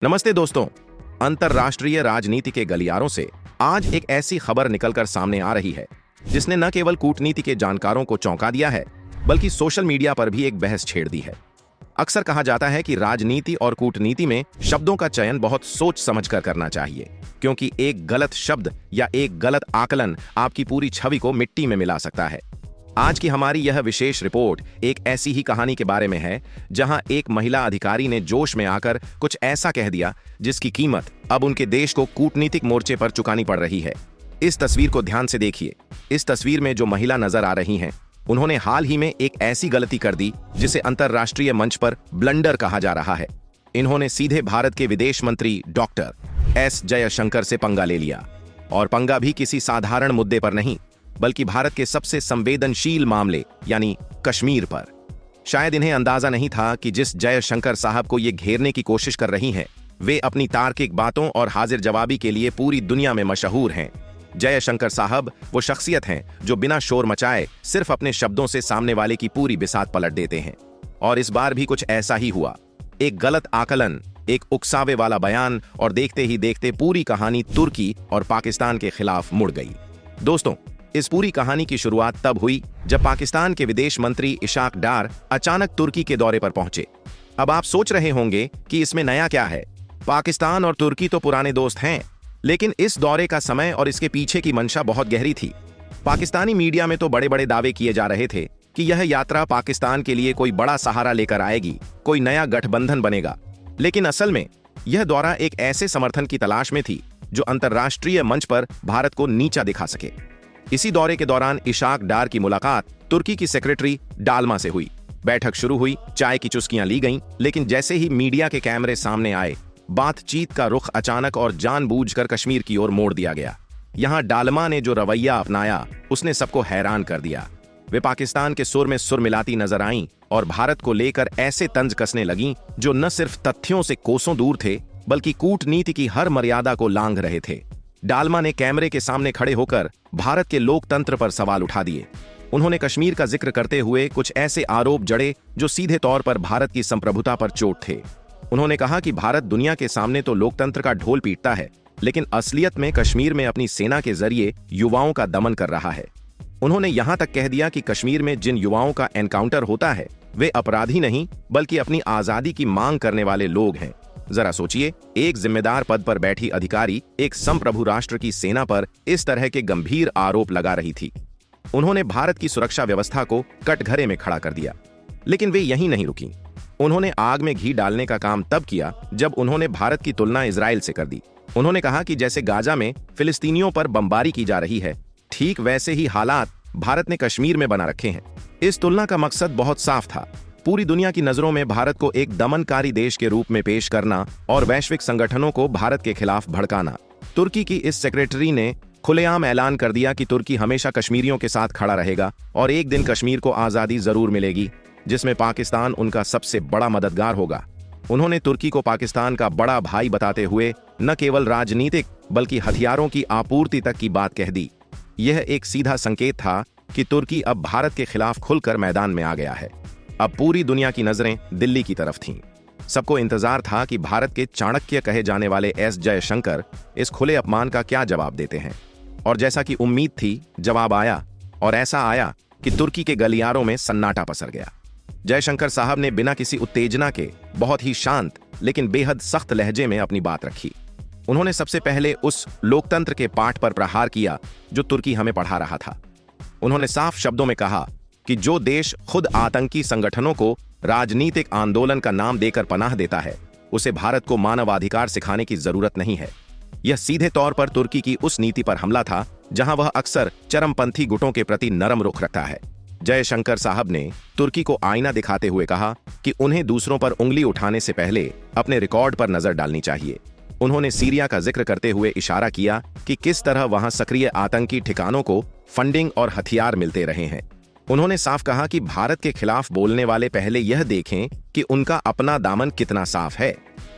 नमस्ते दोस्तों। अंतर्राष्ट्रीय राजनीति के गलियारों से आज एक ऐसी खबर निकलकर सामने आ रही है जिसने न केवल कूटनीति के जानकारों को चौंका दिया है बल्कि सोशल मीडिया पर भी एक बहस छेड़ दी है। अक्सर कहा जाता है कि राजनीति और कूटनीति में शब्दों का चयन बहुत सोच समझकर करना चाहिए, क्योंकि एक गलत शब्द या एक गलत आकलन आपकी पूरी छवि को मिट्टी में मिला सकता है। आज की हमारी यह विशेष रिपोर्ट एक ऐसी ही कहानी के बारे में है जहां एक महिला अधिकारी ने जोश में आकर कुछ ऐसा कह दिया जिसकी कीमत अब उनके देश को कूटनीतिक मोर्चे पर चुकानी पड़ रही है। इस तस्वीर को ध्यान से देखिए। इस तस्वीर में जो महिला नजर आ रही हैं, उन्होंने हाल ही में एक ऐसी गलती कर दी जिसे अंतर्राष्ट्रीय मंच पर ब्लंडर कहा जा रहा है। इन्होंने सीधे भारत के विदेश मंत्री डॉक्टर एस जयशंकर से पंगा ले लिया, और पंगा भी किसी साधारण मुद्दे पर नहीं बल्कि भारत के सबसे संवेदनशील मामले यानी कश्मीर पर। शायद इन्हें अंदाजा नहीं था कि जिस जयशंकर साहब को ये घेरने की कोशिश कर रही हैं, वे अपनी तार्किक बातों और हाजिर जवाबी के लिए पूरी दुनिया में मशहूर हैं। जयशंकर साहब वो शख्सियत हैं जो बिना शोर मचाए सिर्फ अपने शब्दों से सामने वाले की पूरी बिसात पलट देते हैं। और इस बार भी कुछ ऐसा ही हुआ। एक गलत आकलन, एक उकसावे वाला बयान, और देखते ही देखते पूरी कहानी तुर्की और पाकिस्तान के खिलाफ मुड़ गई। दोस्तों, इस पूरी कहानी की शुरुआत तब हुई जब पाकिस्तान के विदेश मंत्री इशाक डार अचानक तुर्की के दौरे पर पहुंचे। अब आप सोच रहे होंगे कि इसमें नया क्या है। पाकिस्तान और तुर्की तो पुराने दोस्त हैं, लेकिन इस दौरे का समय और इसके पीछे की मंशा बहुत गहरी थी। पाकिस्तानी मीडिया में तो बड़े बड़े दावे किए जा रहे थे कि यह यात्रा पाकिस्तान के लिए कोई बड़ा सहारा लेकर आएगी, कोई नया गठबंधन बनेगा। लेकिन असल में यह दौरा एक ऐसे समर्थन की तलाश में थी जो अंतर्राष्ट्रीय मंच पर भारत को नीचा दिखा सके। इसी दौरे के दौरान इशाक डार की मुलाकात तुर्की की सेक्रेटरी डालमा से हुई। बैठक शुरू हुई, चाय की चुस्कियां ली गईं, लेकिन जैसे ही मीडिया के कैमरे सामने आए, बातचीत का रुख अचानक और जानबूझकर कश्मीर की ओर मोड़ दिया गया। यहां डालमा ने जो रवैया अपनाया, उसने सबको हैरान कर दिया। वे पाकिस्तान के सुर में सुर मिलाती नजर आईं और भारत को लेकर ऐसे तंज कसने लगीं जो न सिर्फ तथ्यों से कोसों दूर थे बल्कि कूटनीति की हर मर्यादा को लांघ रहे थे। डालमा ने कैमरे के सामने खड़े होकर भारत के लोकतंत्र पर सवाल उठा दिए। उन्होंने कश्मीर का जिक्र करते हुए कुछ ऐसे आरोप जड़े जो सीधे तौर पर भारत की संप्रभुता पर चोट थे। उन्होंने कहा कि भारत दुनिया के सामने तो लोकतंत्र का ढोल पीटता है, लेकिन असलियत में कश्मीर में अपनी सेना के जरिए युवाओं का दमन कर रहा है। उन्होंने यहां तक कह दिया कि कश्मीर में जिन युवाओं का एनकाउंटर होता है, वे अपराधी नहीं बल्कि अपनी आजादी की मांग करने वाले लोग हैं। जरा सोचिए, एक जिम्मेदार पद पर बैठी अधिकारी एक संप्रभु राष्ट्र की सेना पर इस तरह के गंभीर आरोप लगा रही थी। उन्होंने भारत की सुरक्षा व्यवस्था को कटघरे में खड़ा कर दिया। लेकिन वे यहीं नहीं रुकी। उन्होंने आग में घी डालने का काम तब किया जब उन्होंने भारत की तुलना इजराइल से कर दी। उन्होंने कहा कि जैसे गाजा में फिलिस्तीनियों पर बमबारी की जा रही है, ठीक वैसे ही हालात भारत ने कश्मीर में बना रखे हैं। इस तुलना का मकसद बहुत साफ था, पूरी दुनिया की नजरों में भारत को एक दमनकारी देश के रूप में पेश करना और वैश्विक संगठनों को भारत के खिलाफ भड़काना। तुर्की की इस सेक्रेटरी ने खुलेआम ऐलान कर दिया कि तुर्की हमेशा कश्मीरियों के साथ खड़ा रहेगा और एक दिन कश्मीर को आजादी जरूर मिलेगी, जिसमें पाकिस्तान उनका सबसे बड़ा मददगार होगा। उन्होंने तुर्की को पाकिस्तान का बड़ा भाई बताते हुए न केवल राजनीतिक बल्कि हथियारों की आपूर्ति तक की बात कह दी। यह एक सीधा संकेत था कि तुर्की अब भारत के खिलाफ खुलकर मैदान में आ गया है। अब पूरी दुनिया की नजरें दिल्ली की तरफ थीं। सबको इंतजार था कि भारत के चाणक्य कहे जाने वाले एस जयशंकर इस खुले अपमान का क्या जवाब देते हैं। और जैसा कि उम्मीद थी, जवाब आया, और ऐसा आया कि तुर्की के गलियारों में सन्नाटा पसर गया। जयशंकर साहब ने बिना किसी उत्तेजना के बहुत ही शांत लेकिन बेहद सख्त लहजे में अपनी बात रखी। उन्होंने सबसे पहले उस लोकतंत्र के पाठ पर प्रहार किया जो तुर्की हमें पढ़ा रहा था। उन्होंने साफ शब्दों में कहा कि जो देश खुद आतंकी संगठनों को राजनीतिक आंदोलन का नाम देकर पनाह देता है, उसे भारत को मानवाधिकार सिखाने की जरूरत नहीं है। यह सीधे तौर पर तुर्की की उस नीति पर हमला था जहां वह अक्सर चरमपंथी गुटों के प्रति नरम रुख रखता है। जयशंकर साहब ने तुर्की को आईना दिखाते हुए कहा कि उन्हें दूसरों पर उंगली उठाने से पहले अपने रिकॉर्ड पर नजर डालनी चाहिए। उन्होंने सीरिया का जिक्र करते हुए इशारा किया कि किस तरह वहां सक्रिय आतंकी ठिकानों को फंडिंग और हथियार मिलते रहे हैं। उन्होंने साफ कहा कि भारत के खिलाफ बोलने वाले पहले यह देखें कि उनका अपना दामन कितना साफ है।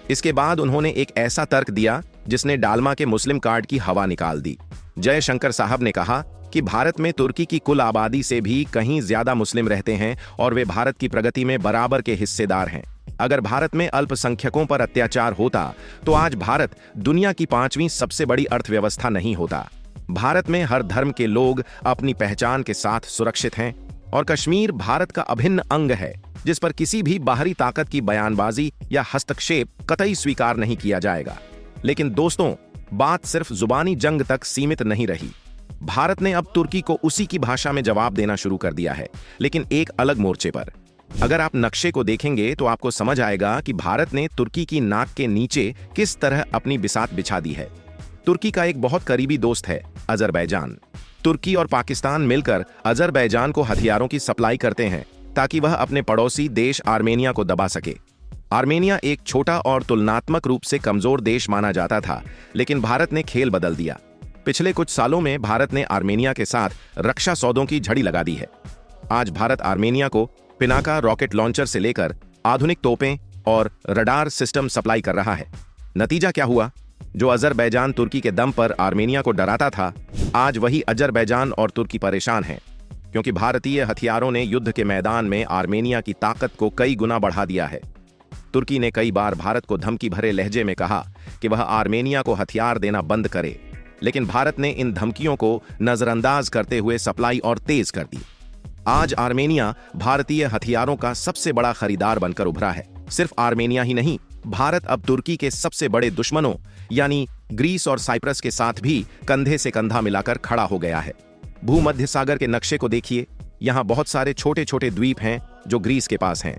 इसके बाद उन्होंने एक ऐसा तर्क दिया जिसने डालमा के मुस्लिम कार्ड की हवा निकाल दी। जयशंकर साहब ने कहा कि भारत में तुर्की की कुल आबादी से भी कहीं ज्यादा मुस्लिम रहते हैं और वे भारत की प्रगति में बराबर के हिस्सेदार हैं। अगर भारत में अल्पसंख्यकों पर अत्याचार होता तो आज भारत दुनिया की 5वीं सबसे बड़ी अर्थव्यवस्था नहीं होता। भारत में हर धर्म के लोग अपनी पहचान के साथ सुरक्षित हैं और कश्मीर भारत का अभिन्न अंग है जिस पर किसी भी बाहरी ताकत की बयानबाजी या हस्तक्षेप कतई स्वीकार नहीं किया जाएगा। लेकिन दोस्तों, बात सिर्फ जुबानी जंग तक सीमित नहीं रही। भारत ने अब तुर्की को उसी की भाषा में जवाब देना शुरू कर दिया है, लेकिन एक अलग मोर्चे पर। अगर आप नक्शे को देखेंगे तो आपको समझ आएगा कि भारत ने तुर्की की नाक के नीचे किस तरह अपनी बिसात बिछा दी है। तुर्की का एक बहुत करीबी दोस्त है अजरबैजान। तुर्की और पाकिस्तान मिलकर अजरबैजान को हथियारों की सप्लाई करते हैं ताकि वह अपने पड़ोसी देश आर्मेनिया को दबा सके। आर्मेनिया एक छोटा और तुलनात्मक रूप से कमजोर देश माना जाता था, लेकिन भारत ने खेल बदल दिया। पिछले कुछ सालों में भारत ने आर्मेनिया के साथ रक्षा सौदों की झड़ी लगा दी है। आज भारत आर्मेनिया को पिनाका रॉकेट लॉन्चर से लेकर आधुनिक तोपें और रडार सिस्टम सप्लाई कर रहा है। नतीजा क्या हुआ? जो अजरबैजान तुर्की के दम पर आर्मेनिया को डराता था, आज वही अजरबैजान और तुर्की परेशान हैं, क्योंकि भारतीय हथियारों ने युद्ध के मैदान में आर्मेनिया की ताकत को कई गुना बढ़ा दिया है। तुर्की ने कई बार भारत को धमकी भरे लहजे में कहा कि वह आर्मेनिया को हथियार देना बंद करे, लेकिन भारत ने इन धमकियों को नजरअंदाज करते हुए सप्लाई और तेज कर दी। आज आर्मेनिया भारतीय हथियारों का सबसे बड़ा खरीदार बनकर उभरा है। सिर्फ आर्मेनिया ही नहीं, भारत अब तुर्की के सबसे बड़े दुश्मनों यानी ग्रीस और साइप्रस के साथ भी कंधे से कंधा मिलाकर खड़ा हो गया है। भूमध्य सागर के नक्शे को देखिए, यहाँ बहुत सारे छोटे छोटे द्वीप हैं जो ग्रीस के पास हैं।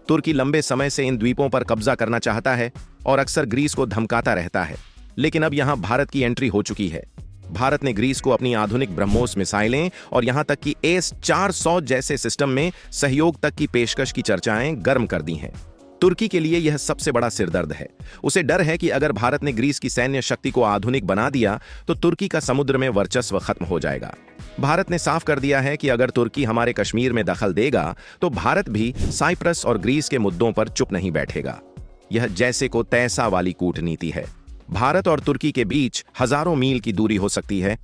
तुर्की लंबे समय से इन द्वीपों पर कब्जा करना चाहता है और अक्सर ग्रीस को धमकाता रहता है, लेकिन अब यहाँ भारत की एंट्री हो चुकी है। भारत ने ग्रीस को अपनी आधुनिक ब्रह्मोस मिसाइलें और यहां तक कि S-400 जैसे सिस्टम में सहयोग तक की पेशकश की चर्चाएं गर्म कर दी हैं। तुर्की के लिए यह सबसे बड़ा सिरदर्द है। उसे डर है कि अगर भारत ने ग्रीस की सैन्य शक्ति को आधुनिक बना दिया तो तुर्की का समुद्र में वर्चस्व खत्म हो जाएगा। भारत ने साफ कर दिया है कि अगर तुर्की हमारे कश्मीर में दखल देगा तो भारत भी साइप्रस और ग्रीस के मुद्दों पर चुप नहीं बैठेगा। यह जैसे को तैसा वाली कूटनीति है। भारत और तुर्की के बीच हजारों मील की दूरी हो सकती है,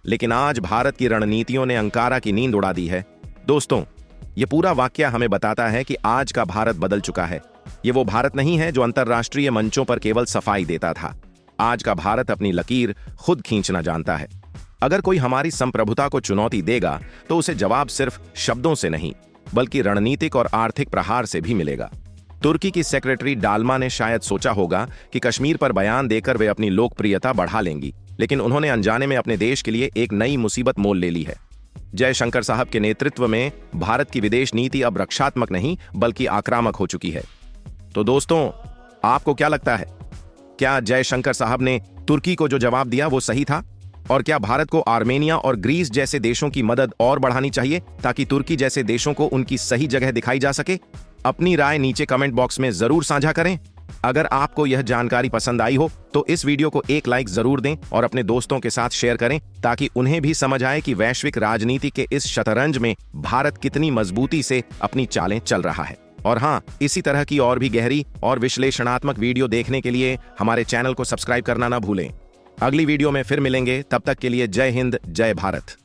लेकिन आज भारत की रणनीतियों ने अंकारा की नींद उड़ा दी है। दोस्तों, यह पूरा वाकया हमें बताता है कि आज का भारत बदल चुका है। ये वो भारत नहीं है जो अंतर्राष्ट्रीय मंचों पर केवल सफाई देता था। आज का भारत अपनी लकीर खुद खींचना जानता है। अगर कोई हमारी संप्रभुता को चुनौती देगा तो उसे जवाब सिर्फ शब्दों से नहीं, बल्कि रणनीतिक और आर्थिक प्रहार से भी मिलेगा। तुर्की की सेक्रेटरी डाल्मा ने शायद सोचा होगा कि कश्मीर पर बयान देकर वे अपनी लोकप्रियता बढ़ा लेंगी, लेकिन उन्होंने अनजाने में अपने देश के लिए एक नई मुसीबत मोल ले ली है। जयशंकर साहब के नेतृत्व में भारत की विदेश नीति अब रक्षात्मक नहीं बल्कि आक्रामक हो चुकी है। तो दोस्तों, आपको क्या लगता है? क्या जयशंकर साहब ने तुर्की को जो जवाब दिया वो सही था? और क्या भारत को आर्मेनिया और ग्रीस जैसे देशों की मदद और बढ़ानी चाहिए ताकि तुर्की जैसे देशों को उनकी सही जगह दिखाई जा सके? अपनी राय नीचे कमेंट बॉक्स में जरूर साझा करें। अगर आपको यह जानकारी पसंद आई हो तो इस वीडियो को एक लाइक जरूर दें और अपने दोस्तों के साथ शेयर करें ताकि उन्हें भी समझ आए कि वैश्विक राजनीति के इस शतरंज में भारत कितनी मजबूती से अपनी चालें चल रहा है। और हाँ, इसी तरह की और भी गहरी और विश्लेषणात्मक वीडियो देखने के लिए हमारे चैनल को सब्सक्राइब करना ना भूलें। अगली वीडियो में फिर मिलेंगे, तब तक के लिए जय हिंद, जय भारत।